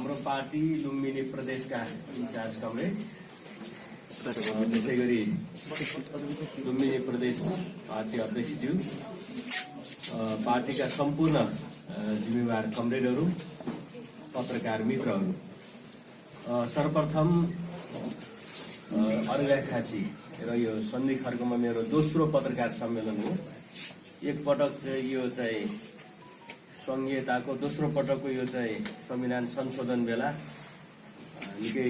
हाम्रो पार्टी लुम्बिनी प्रदेशका in charge comrade त्यसै गरी लुम्बिनी प्रदेश पार्टी अध्यक्षज्यू, पार्टीका सम्पूर्ण जिम्मेवार कमरेडहरू, पत्रकार मित्रहरू, सर्वप्रथम अर्घाखाँची र यो सन्धि खर्कमा मेरो दोस्रो पत्रकार सम्मेलन हो। एकपटक यो चाहिँ संहिताको दोस्रो पटकको यो चाहिँ संविधान संशोधन बेला निकै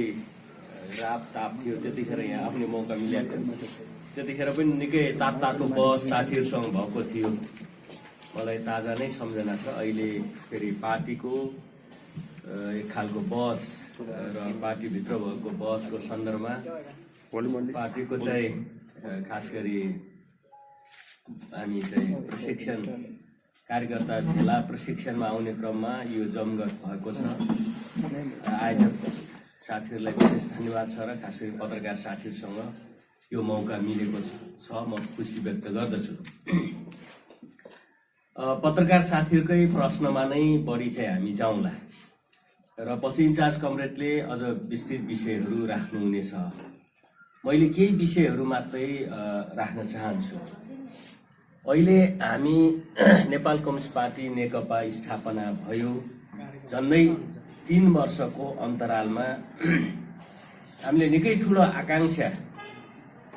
राप ताप थियो, त्यतिखेर यहाँ आफ्नो मौका मिलेको थियो। त्यतिखेर पनि निकै तातो बहस साथीहरूसँग भएको थियो, मलाई ताजा नै सम्झना छ। अहिले फेरि पार्टीको एक खालको बहस र पार्टीभित्र भएको बहसको सन्दर्भमा पार्टीको चाहिँ खास गरी हामी चाहिँ प्रशिक्षण कार्यकर्ता भेला प्रशिक्षणमा आउने क्रममा यो जमघट भएको छ। आयोजक साथीहरूलाई विशेष धन्यवाद छ र खास गरी पत्रकार साथीहरूसँग यो मौका मिलेको छ, म खुसी व्यक्त गर्दछु। पत्रकार साथीहरूकै प्रश्नमा नै बढी चाहिँ हामी जाउँला र पछि इन्चार्ज कमरेडले अझ विस्तृत विषयहरू राख्नुहुनेछ। मैले केही विषयहरू मात्रै राख्न चाहन्छु। अहिले हामी नेपाल कम्युनिस्ट पार्टी नेकपा स्थापना भयो, झन्डै 3 वर्षको अन्तरालमा हामीले निकै ठुलो आकांक्षा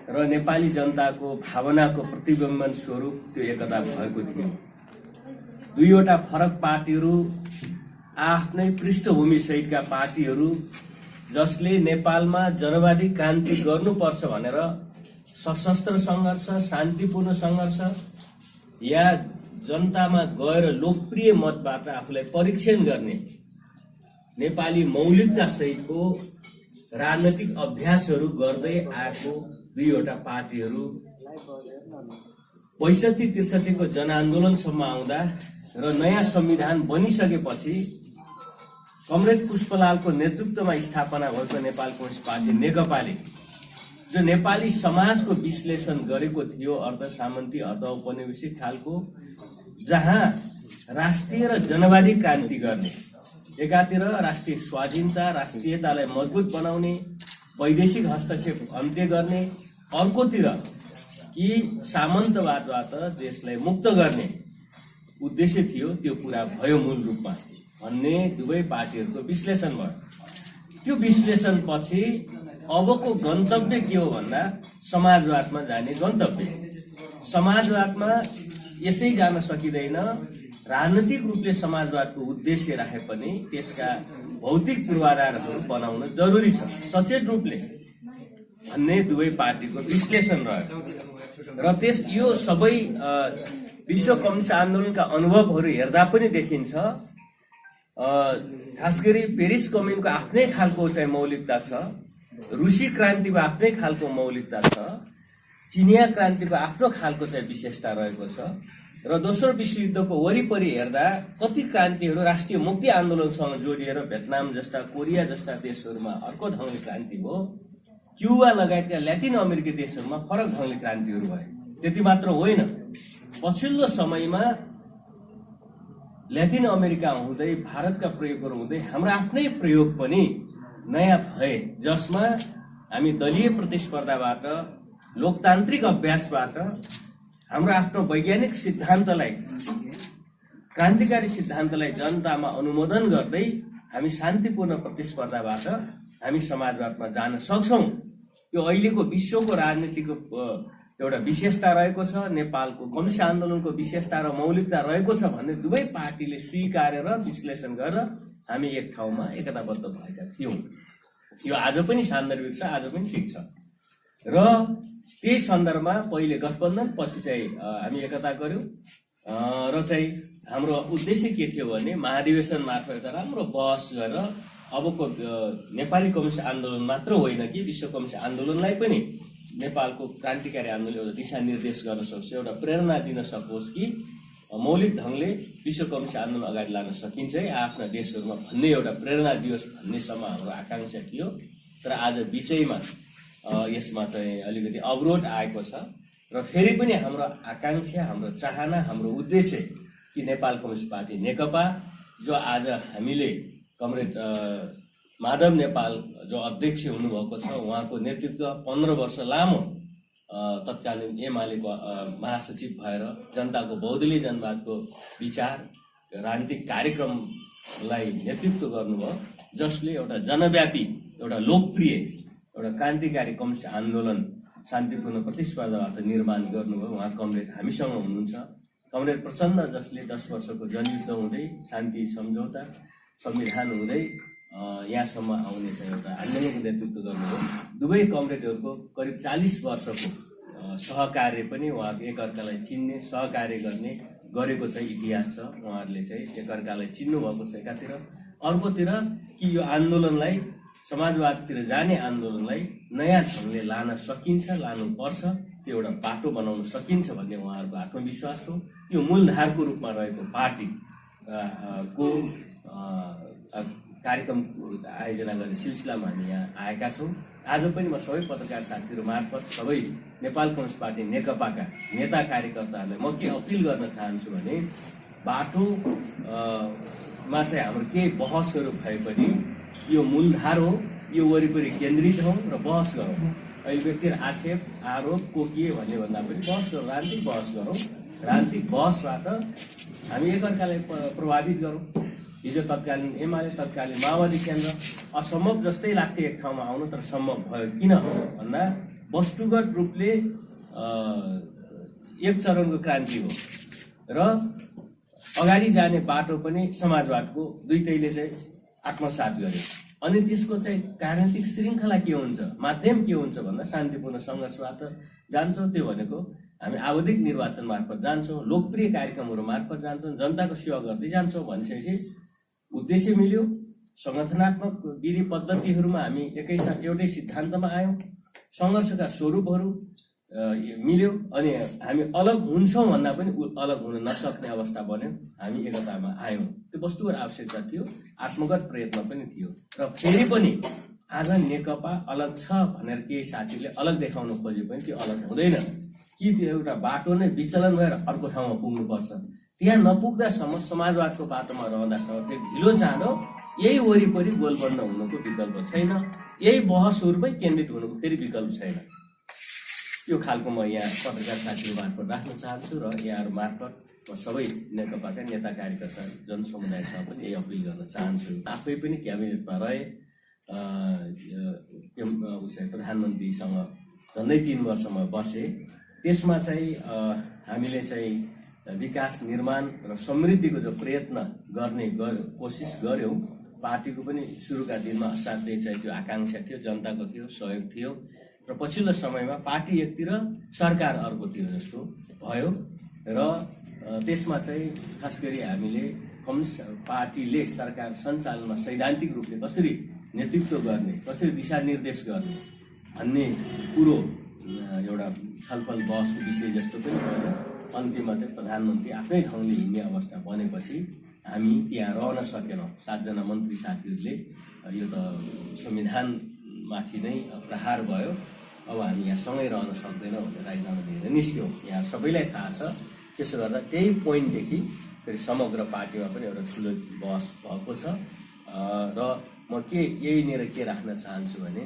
र नेपाली जनताको भावनाको प्रतिबिम्बन स्वरूप त्यो एकता भएको थियो। दुईवटा फरक पार्टीहरू, आफ्नै पृष्ठभूमि सहितका पार्टीहरू, जसले नेपालमा जनवादी क्रान्ति गर्नुपर्छ भनेर सशस्त्र सङ्घर्ष, शान्तिपूर्ण सङ्घर्ष या जनतामा गएर लोकप्रिय मतबाट आफूलाई परीक्षण गर्ने नेपाली मौलिकता सहितको राजनैतिक अभ्यासहरू गर्दै आएको दुईवटा पार्टीहरू 65-63 को जनआन्दोलनसम्म आउँदा र नयाँ संविधान बनिसकेपछि कमरेड पुष्पलालको नेतृत्वमा स्थापना भएको नेपाल कम्युनिस्ट पार्टी नेकपाले जो नेपाली समाजको विश्लेषण गरेको थियो, अर्ध सामन्ती अर्ध औपनिवेशिक खालको, जहाँ राष्ट्रिय र जनवादी क्रान्ति गर्ने, एकातिर राष्ट्रिय स्वाधीनता राष्ट्रियतालाई मजबुत बनाउने, वैदेशिक हस्तक्षेप अन्त्य गर्ने, अर्कोतिर कि सामन्तवादबाट देशलाई मुक्त गर्ने उद्देश्य थियो, त्यो पूरा भयो मूल रूपमा भन्ने दुवै पार्टीहरूको विश्लेषण भयो। त्यो विश्लेषण पछि अबको गन्तव्य के हो भन्दा समाजवादमा जाने गन्तव्य। समाजवादमा यसै जान सकिँदैन। राजनीतिक रूपले समाजवादको उद्देश्य राखे पनि त्यसका भौतिक पूर्वाधारहरू बनाउन जरुरी छ सचेत रूपले भन्ने दुवै पार्टीको विश्लेषण रह्यो। र यो सबै विश्व कम्युनिस्ट आन्दोलनका अनुभवहरू हेर्दा पनि देखिन्छ। खास गरी पेरिस कम्युनको आफ्नै खालको चाहिँ मौलिकता छ, रुसी क्रान्तिको आफ्नै खालको मौलिकता छ, चिनिया क्रान्तिको आफ्नो खालको चाहिँ विशेषता रहेको छ। र दोस्रो विश्वयुद्धको वरिपरि हेर्दा कति क्रान्तिहरू राष्ट्रिय मुक्ति आन्दोलनसँग जोडिएर भियतनाम जस्ता, कोरिया जस्ता देशहरूमा अर्को ढङ्गले क्रान्ति भयो, क्युबा लगायतका ल्याटिन अमेरिकी देशहरूमा फरक ढङ्गले क्रान्तिहरू भए। त्यति मात्र होइन, पछिल्लो समयमा ल्याटिन अमेरिका हुँदै भारतका प्रयोगहरू हुँदै हाम्रो आफ्नै प्रयोग पनि नयाँ भए, जसमा हामी दलीय प्रतिस्पर्धाबाट, लोकतान्त्रिक अभ्यासबाट हाम्रो आफ्नो वैज्ञानिक सिद्धान्तलाई, क्रान्तिकारी सिद्धान्तलाई जनतामा अनुमोदन गर्दै हामी शान्तिपूर्ण प्रतिस्पर्धाबाट हामी समाजवादमा जान सक्छौं। यो अहिलेको विश्वको राजनीतिको एउटा विशेषता रहेको छ, नेपालको कम्युनिस्ट आन्दोलनको विशेषता र मौलिकता रहेको छ भन्ने दुवै पार्टीले स्वीकारेर विश्लेषण गरेर हामी एक ठाउँमा एकताबद्ध भएका थियौं। यो आज पनि सान्दर्भिक छ, आज पनि ठिक छ। र त्यही सन्दर्भमा पहिले गठबन्धन, पछि चाहिँ हामी एकता गर्यौं र चाहिँ हाम्रो उद्देश्य के थियो भने महाधिवेशन मार्फत एउटा राम्रो बहस गरेर अबको नेपाली कम्युनिस्ट आन्दोलन मात्र होइन कि विश्व कम्युनिस्ट आन्दोलनलाई पनि नेपालको क्रान्तिकारी आन्दोलन एउटा दिशानिर्देश गर्न सक्छ, एउटा प्रेरणा दिन सकोस् कि मौलिक ढङ्गले विश्व कम्युनिस्ट आन्दोलन अगाडि लान सकिन्छ है आफ्ना देशहरूमा भन्ने एउटा प्रेरणा दियोस् भन्नेसम्म हाम्रो आकांक्षा थियो। तर आज बिचैमा यसमा चाहिँ अलिकति अवरोध आएको छ र फेरि पनि हाम्रो आकांक्षा, हाम्रो चाहना, हाम्रो उद्देश्य कि नेपाल कम्युनिस्ट पार्टी नेकपा जो आज हामीले कमरेड माधव नेपाल जो अध्यक्ष हुनुभएको छ, उहाँको नेतृत्व 15 वर्ष लामो तत्कालीन एमालेको महासचिव भएर जनताको बहुदलीय जनवादको विचार राजनीतिक कार्यक्रमलाई नेतृत्व गर्नुभयो, जसले एउटा जनव्यापी, एउटा लोकप्रिय, एउटा क्रान्तिकारी कम्युनिस्ट आन्दोलन शान्तिपूर्ण प्रतिस्पर्धाबाट निर्माण गर्नुभयो। उहाँ कमरेड हामीसँग हुनुहुन्छ। कमरेड प्रचण्ड, जसले 10 वर्षको जनयुद्ध हुँदै शान्ति सम्झौता संविधान हुँदै यहाँसम्म आउने चाहिँ एउटा आन्दोलनको नेतृत्व गर्नुभयो। दुवै कमरेडहरूको करिब 40 वर्षको सहकार्य पनि उहाँको एकअर्कालाई चिन्ने, सहकार्य गरेको चाहिँ इतिहास छ। उहाँहरूले चाहिँ एकअर्कालाई चिन्नु भएको छ एकातिर, अर्कोतिर कि यो आन्दोलनलाई, समाजवादतिर जाने आन्दोलनलाई नयाँ ढङ्गले लान सकिन्छ, लानुपर्छ, त्यो एउटा बाटो बनाउन सकिन्छ भन्ने उहाँहरूको आत्मविश्वास हो। त्यो मूलधारको रूपमा रहेको पार्टी को कार्यक्रम आयोजना गर्ने सिलसिलामा हामी यहाँ आएका छौँ। आज पनि म सबै पत्रकार साथीहरू मार्फत सबै नेपाल कम्युनिस्ट पार्टी नेकपाका नेता कार्यकर्ताहरूलाई म के अपिल गर्न चाहन्छु भने, बाटोमा चाहिँ हाम्रो केही बहसहरू भए पनि यो मूलधार हो, यो वरिपरि केन्द्रित हौँ र बहस गरौँ। अहिले व्यक्ति आक्षेप आरोप को के भन्ने भन्दा पनि बहस गरौँ, राजनीतिक बहस गरौँ। राजनीतिक बहसबाट हामी एकअर्कालाई प्रभावित गरौँ। हिजो तत्कालीन एमाले, तत्कालीन माओवादी केन्द्र असम्भव जस्तै लाग्थ्यो एक ठाउँमा आउनु, तर सम्भव भयो। किन भन्दा वस्तुगत रूपले एक चरणको क्रान्ति हो र अगाडि जाने बाटो पनि समाजवादको दुईटैले चाहिँ आत्मसात गर्यो। अनि त्यसको चाहिँ राजनीतिक श्रृङ्खला के हुन्छ, माध्यम के हुन्छ भन्दा शान्तिपूर्ण सङ्घर्षबाट जान्छौँ। त्यो भनेको हामी आवधिक निर्वाचन मार्फत जान्छौँ, लोकप्रिय कार्यक्रमहरू मार्फत जान्छौँ, जनताको सेवा गर्दै जान्छौँ भनिसकेपछि उद्देश्य मिल्यो। सङ्गठनात्मक विधि पद्धतिहरूमा हामी एकैसाथ एउटै सिद्धान्तमा आयौँ, सङ्घर्षका स्वरूपहरू मिल्यो, अनि हामी अलग हुन्छौँ भन्दा पनि अलग हुन नसक्ने अवस्था बन्यो। हामी एकतामा आयौँ। त्यो वस्तुगत आवश्यकता थियो, आत्मगत प्रयत्न पनि थियो। र फेरि पनि आज नेकपा अलग छ भनेर केही साथीले अलग देखाउन खोजे पनि त्यो अलग हुँदैन। कि त्यो एउटा बाटो नै विचलन भएर अर्को ठाउँमा पुग्नुपर्छ। त्यहाँ नपुग्दासम्म समाजवादको बाटोमा रहँदासम्म त्यो ढिलो चाँडो यही वरिपरि गोलबन्द हुनुको विकल्प छैन, यही बहसहरूमै केन्द्रित हुनुको फेरि विकल्प छैन। यो खालको म यहाँ पत्रकार साथीहरू मार्फत राख्न चाहन्छु र यहाँहरू मार्फत म सबै नेकपाका नेता कार्यकर्ता जनसमुदायसँग पनि यही अपिल गर्न चाहन्छु। आफै पनि क्याबिनेटमा रहे, प्रधानमन्त्रीसँग झन्डै 3 वर्षमा बसे। त्यसमा चाहिँ हामीले चाहिँ विकास, निर्माण र समृद्धिको जो प्रयत्न गर्ने कोसिस गर्यौँ। पार्टीको पनि सुरुका दिनमा असाध्यै चाहिँ त्यो आकाङ्क्षा थियो, जनताको थियो, सहयोग थियो। र पछिल्लो समयमा पार्टी एकतिर, सरकार अर्कोतिर जस्तो भयो। र त्यसमा चाहिँ खास गरी हामीले कम्युनिस्ट पार्टीले सरकार सञ्चालनमा सैद्धान्तिक रूपले कसरी नेतृत्व गर्ने, कसरी दिशानिर्देश गर्ने भन्ने कुरो एउटा छलफल बहसको विषय जस्तो पनि भयो। अन्तिममा चाहिँ प्रधानमन्त्री आफ्नै ठाउँले हिँड्ने अवस्था बनेपछि हामी त्यहाँ रहन सकेनौँ। 7 जना मन्त्री साथीहरूले यो त संविधानमाथि नै प्रहार भयो, अब हामी यहाँ सँगै रहन सक्दैनौँ भनेर राजीनामा दिएर निस्क्यौँ। यहाँ सबैलाई थाहा छ। त्यसो गर्दा त्यही पोइन्टदेखि फेरि समग्र पार्टीमा पनि एउटा ठुलो बहस भएको छ। र म यहीँनिर के राख्न चाहन्छु भने,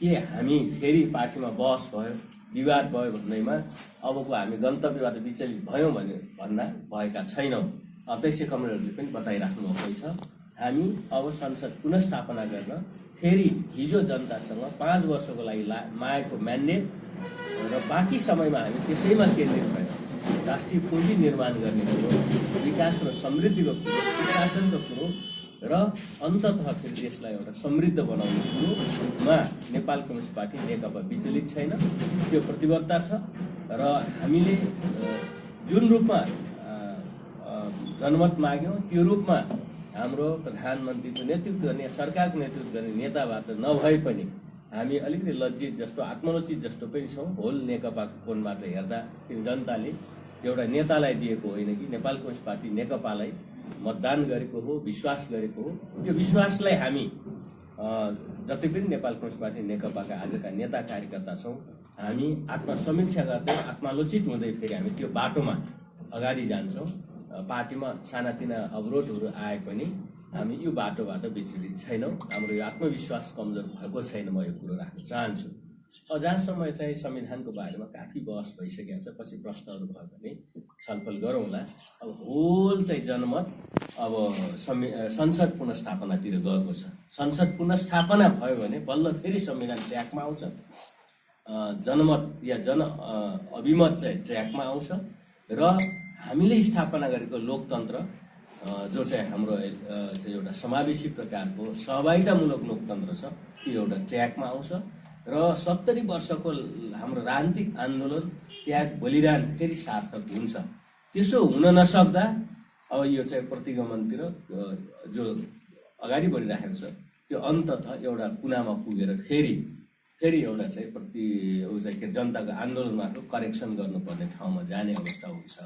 के हामी फेरि पार्टीमा बहस भयो, विवाद भयो भन्दैमा अबको हामी गन्तव्यबाट विचलित भयौँ भन्दा भएका छैनौँ। अध्यक्ष कमरेडहरूले पनि बताइराख्नु भएको छ। हामी अब संसद पुनर्स्थापना गर्न फेरि हिजो जनतासँग 5 वर्षको लागि मागेको म्यान्डेट र बाँकी समयमा हामी त्यसैमा केन्द्रित भएर राष्ट्रिय पुँजी निर्माण गर्ने कुरो, विकास र समृद्धिको कुरो, सुशासनको कुरो र अन्ततः फेरि देशलाई एउटा समृद्ध बनाउने कुरोमा नेपाल कम्युनिस्ट पार्टी नेकपा विचलित छैन। त्यो प्रतिबद्धता छ। र हामीले जुन रूपमा जनमत माग्यौँ त्यो रूपमा हाम्रो प्रधानमन्त्रीको नेतृत्व गर्ने, सरकारको नेतृत्व गर्ने नेताबाट नभए पनि हामी अलिकति लज्जित जस्तो, आत्मलज्जित जस्तो पनि छौँ। होल नेकपाको कोणबाट हेर्दा किन जनताले एउटा नेतालाई दिएको होइन कि नेपाल कम्युनिस्ट पार्टी नेकपालाई मतदान गरेको हो, विश्वास गरेको हो। त्यो विश्वासलाई हामी जति पनि नेपाल कम्युनिस्ट पार्टी नेकपाका आजका नेता कार्यकर्ता छौँ, हामी आत्मसमीक्षा गर्दै आत्मालोचित हुँदै फेरि हामी त्यो बाटोमा अगाडि जान्छौँ। पार्टीमा सानातिना अवरोधहरू आए पनि हामी यो बाटोबाट विचलित छैनौँ। हाम्रो यो आत्मविश्वास कमजोर भएको छैन। म यो कुरो राख्न चाहन्छु। जहाँसम्म चाहिँ संविधानको बारेमा काफी बहस भइसकेको छ, पछि प्रश्नहरू भयो भने छलफल गरौँला। अब होल चाहिँ जनमत अब संसद पुनर्स्थापनातिर गएको छ। संसद पुनर्स्थापना भयो भने बल्ल फेरि संविधान ट्र्याकमा आउँछ, जनमत या अभिमत चाहिँ ट्र्याकमा आउँछ र हामीले स्थापना गरेको लोकतन्त्र जो चाहिँ हाम्रो चाहिँ एउटा समावेशी प्रकारको सहभागितामूलक लोकतन्त्र छ त्यो एउटा ट्र्याकमा आउँछ र 70 वर्षको हाम्रो राजनीतिक आन्दोलन त्याग बलिदान फेरि सार्थक हुन्छ। त्यसो हुन नसक्दा अब यो चाहिँ प्रतिगमनतिर जो अगाडि बढिरहेको छ त्यो अन्ततः एउटा कुनामा पुगेर फेरि एउटा चाहिँ जनताको आन्दोलनबाट करेक्सन गर्नुपर्ने ठाउँमा जाने अवस्था हुन्छ।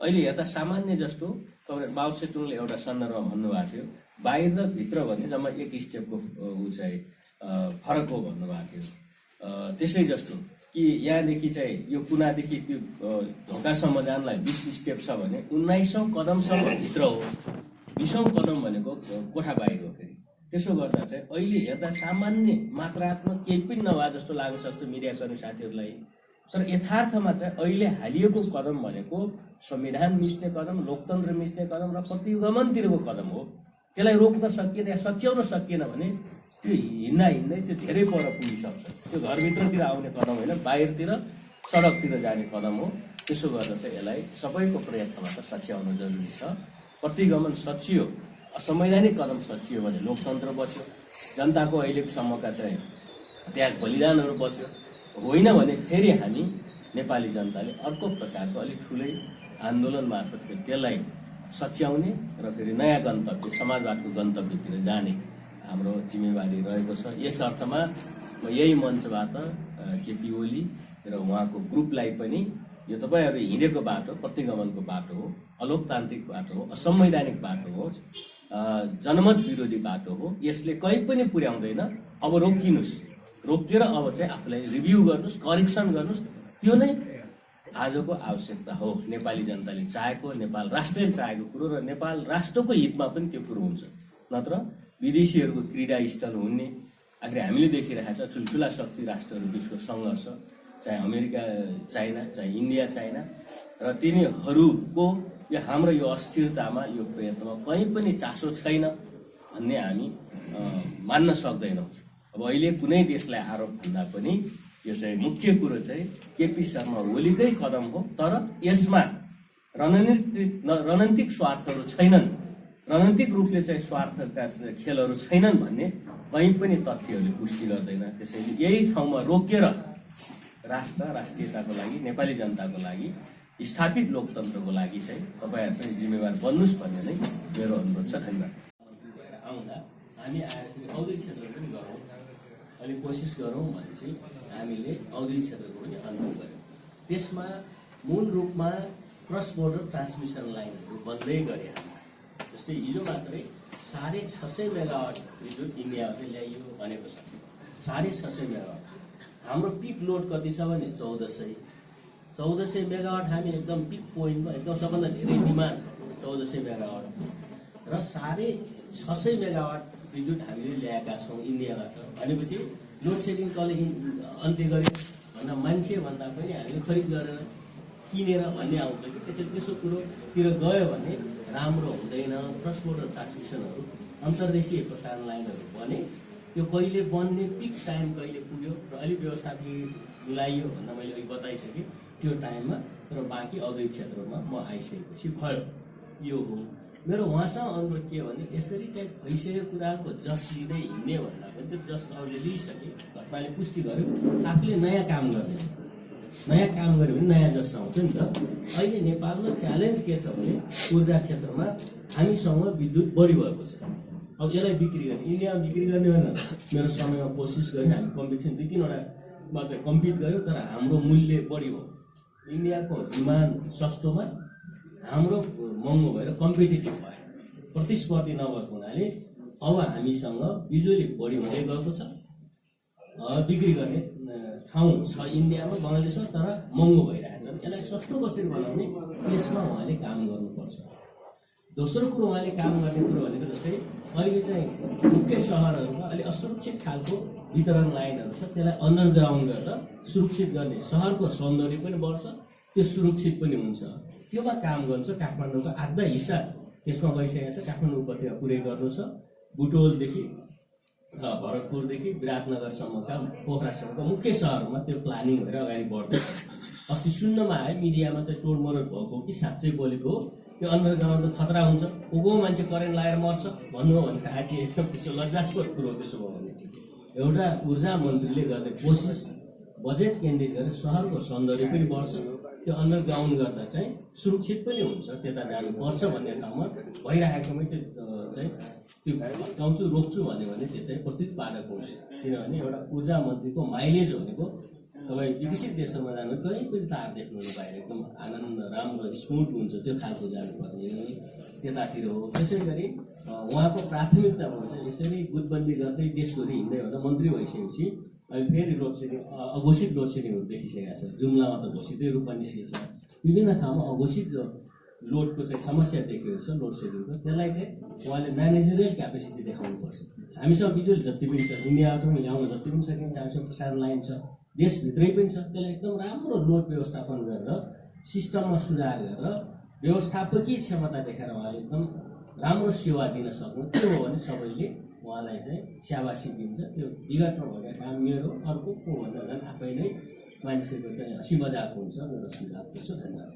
अहिले यता सामान्य जस्तो तपाईँ बाउ सेटुङले एउटा सन्दर्भमा भन्नुभएको थियो, बाहिर र भित्र भने जम्मा एक स्टेपको चाहिँ फरक हो भन्नुभएको थियो। त्यसै जस्तो कि यहाँदेखि चाहिँ यो कुनादेखि त्यो ढोकासम्म जानलाई 20 स्टेप छ भने 19औं कदमसम्म भित्र हो, 20औं कदम भनेको कोठा बाहिर हो। फेरि त्यसो गर्दा चाहिँ अहिले हेर्दा सामान्य मात्रात्मक केही पनि नभए जस्तो लाग्न सक्छ मिडियाकर्मी साथीहरूलाई, तर यथार्थमा चाहिँ अहिले हालिएको कदम भनेको संविधान मिच्ने कदम, लोकतन्त्र मिच्ने कदम र प्रतिगमनतिरको कदम हो। त्यसलाई रोक्न सकिएन या सच्याउन सकिएन भने त्यो हिँड्दै त्यो धेरै पर पुगिसक्छ। त्यो घरभित्रतिर आउने कदम होइन, बाहिरतिर सडकतिर जाने कदम हो। त्यसो गर्दा चाहिँ यसलाई सबैको प्रयत्नबाट सच्याउन जरुरी छ। प्रतिगमन सचियो, असंवैधानिक कदम सचियो भने लोकतन्त्र बच्यो, जनताको अहिलेसम्मका चाहिँ त्याग बलिदानहरू बच्यो। होइन भने फेरि हामी नेपाली जनताले अर्को प्रकारको अलिक ठुलै आन्दोलन मार्फत त्यसलाई सच्याउने र फेरि नयाँ गन्तव्य समाजवादको गन्तव्यतिर जाने हाम्रो जिम्मेवारी रहेको छ। यस अर्थमा म यही मञ्चबाट केपी ओली र उहाँको ग्रुपलाई पनि यो तपाईँहरू हिँडेको बाटो प्रतिगमनको बाटो हो, अलोकतान्त्रिक बाटो हो, असंवैधानिक बाटो हो, जनमत विरोधी बाटो हो। यसले कहीँ पनि पुर्याउँदैन। अब रोकिनुहोस्, रोकेर अब चाहिँ आफूलाई रिभ्यू गर्नुहोस्, करेक्सन गर्नुहोस्। त्यो नै आजको आवश्यकता हो। नेपाली जनताले चाहेको, नेपाल राष्ट्रले चाहेको कुरो र नेपाल राष्ट्रको हितमा पनि त्यो कुरो हुन्छ। नत्र विदेशीहरूको क्रीडा स्थल हुने आखिर हामीले देखिरहेका छ। ठुल्ठुला शक्ति राष्ट्रहरू बिचको सङ्घर्ष, चाहे अमेरिका चाइना, चाहे इन्डिया चाइना, र तिनीहरूको यो हाम्रो यो अस्थिरतामा यो प्रयत्नमा कहीँ पनि चासो छैन भन्ने हामी मान्न सक्दैनौँ। अब अहिले कुनै देशलाई आरोप भन्दा पनि यो चाहिँ मुख्य कुरो चाहिँ केपी शर्मा ओलीकै कदम हो। तर यसमा रणनीतिक स्वार्थहरू छैनन्, रणनीतिक रूपले चाहिँ स्वार्थका खेलहरू छैनन् भन्ने कहीँ पनि तथ्यहरूले पुष्टि गर्दैन। त्यसैले यही ठाउँमा रोकेर राष्ट्रियताको लागि, नेपाली जनताको लागि, स्थापित लोकतन्त्रको लागि चाहिँ तपाईँहरू चाहिँ जिम्मेवार बन्नुहोस् भन्ने नै मेरो अनुरोध छ। धन्यवाद। आउँदा हामी आएर औद्योगिक क्षेत्रको पनि गरौँ, अलिक कोसिस गरौँ भने चाहिँ हामीले औद्योगिक क्षेत्रको पनि अनुभव गऱ्यौँ। त्यसमा मूल रूपमा क्रस बोर्डर ट्रान्समिसन लाइनहरू बन्दै गरे। जस्तै हिजो मात्रै 650 मेगावाट विद्युत इन्डियाबाट ल्याइयो भनेको छ। 650 मेगावाट। हाम्रो पिक लोड कति छ भने 1400 मेगावाट। हामी एकदम पिक पोइन्टमा एकदम सबभन्दा धेरै डिमान्ड 1400 मेगावाट र 650 मेगावाट विद्युत हामीले ल्याएका छौँ इन्डियाबाट। भनेपछि लोड सेडिङ कसले अन्त्य गर्यो भन्दा मान्छे भन्दा पनि हामीले खरिद गरेर किनेर भन्ने आउँछ कि। त्यसैले त्यसो कुरोतिर गयो भने राम्रो हुँदैन। क्रस बोर्डर ट्रान्समिसनहरू, अन्तर्देशीय प्रसारण लाइनहरू बने, त्यो कहिले बन्ने, पिक टाइम कहिले पुग्यो र अलिक व्यवस्थापित मिलाइयो भन्दा मैले अघि बताइसकेँ त्यो टाइममा। र बाँकी औद्योगिक क्षेत्रमा म आइसकेपछि भयो। यो हो मेरो उहाँसँग अनुरोध के भने यसरी चाहिँ भइसकेको कुराको जस लिँदै हिँड्ने भन्दा पनि त्यो जस अरूले लिइसके, घटनाले पुष्टि गर्यो, आफूले नयाँ काम गर्ने, नयाँ काम गऱ्यो भने नयाँ जस आउँछ नि त। अहिले नेपालमा च्यालेन्ज के छ भने ऊर्जा क्षेत्रमा हामीसँग विद्युत बढी भएको छ। अब यसलाई बिक्री गर्ने, इन्डियामा बिक्री गर्ने भनेर मेरो समयमा कोसिस गऱ्यौँ। हामी कम्पिटिसन 2-3वटामा चाहिँ कम्पिट गऱ्यौँ, तर हाम्रो मूल्य बढी हो। इन्डियाको डिमान्ड सस्तोमा, हाम्रो महँगो भएर कम्पिटिटिभ भयो, प्रतिस्पर्धी नभएको हुनाले अब हामीसँग बिजुली बढी हुँदै गएको छ। बिक्री गर्ने ठाउँ छ इन्डियामा, बङ्गलादेशमा, तर महँगो भइरहेको छ। यसलाई सस्तो कसरी बनाउने, यसमा उहाँले काम गर्नुपर्छ। दोस्रो कुरो उहाँले काम गर्ने कुरो भनेको जस्तै अहिले चाहिँ मुख्य सहरहरूमा अलि असुरक्षित खालको वितरण लाइनहरू छ, त्यसलाई अन्डरग्राउन्ड गरेर सुरक्षित गर्ने, सहरको सौन्दर्य पनि बढ्छ, त्यो सुरक्षित पनि हुन्छ। त्योमा काम गर्छ। काठमाडौँको आधा हिस्सा त्यसमा गइसकेको छ। काठमाडौँ उपत्यका पुरै गर्नु छ। बुटोलदेखि भरतपुरदेखि विराटनगरसम्मका पोखरासम्मका मुख्य सहरमा त्यो प्लानिङ भएर अगाडि बढ्दैछ। अस्ति सुन्नमा आयो मिडियामा चाहिँ तोडमोड भएको कि साँच्चै बोलेको हो, त्यो अन्डरग्राउन्ड त खतरा हुन्छ, को मान्छे करेन्ट लाएर मर्छ भन्नु हो भने आदि एकदम त्यसो लज्जास्पद कुरो। त्यसो भयो भने एउटा ऊर्जा मन्त्रीले गर्ने कोसिस बजेट केन्द्रित गरेर सहरको सौन्दर्य पनि बढ्छ, त्यो अन्डरग्राउन्ड गर्दा चाहिँ सुरक्षित पनि हुन्छ, त्यता जानुपर्छ भन्ने ठाउँमा भइरहेकोमै त्यो चाहिँ त्यो हटाउँछु रोक्छु भन्यो भने त्यो चाहिँ प्रत्युत बाधक हुन्छ। किनभने एउटा ऊर्जा मन्त्रीको माइलेज भनेको तपाईँ विकसित देशहरूमा जानु कहीँ पनि तार देख्नुहुने बाहिर एकदम आनन्द राम्रो स्मुथ हुन्छ, त्यो खालको जानुपर्ने त्यतातिर हो। त्यसै गरी उहाँको प्राथमिकता हुन्छ यसरी गुटबन्दी गर्दै देशभरि हिँड्दै भन्दा मन्त्री भइसकेपछि अहिले फेरि लोड सेडिङ अघोषित लोड सेडिङहरू देखिसकेको छ। जुम्लामा त घोषितै रूपमा निस्केको छ। विभिन्न ठाउँमा अघोषित लोडको चाहिँ समस्या देखिएको छ लोड सेडिङको। त्यसलाई चाहिँ उहाँले म्यानेजरियल क्यापेसिटी देखाउनुपर्छ। हामीसँग बिजुली जति पनि छ, इन्डियाबाट पनि ल्याउन जति पनि सकिन्छ, हामीसँग प्रसारण लाइन छ, देशभित्रै पनि छ, त्यसलाई एकदम राम्रो लोड व्यवस्थापन गरेर सिस्टममा सुधार गरेर व्यवस्थापकीय क्षमता देखाएर उहाँले एकदम राम्रो सेवा दिन सक्नु, त्यो हो भने सबैले उहाँलाई चाहिँ स्याबासी दिन्छ। त्यो विगतमा भएका काम मेरो अर्को को भन्दा झन् आफै नै मान्छेको चाहिँ हँसी मजाक हुन्छ। मेरो सुझाव त्यो छ। धन्यवाद।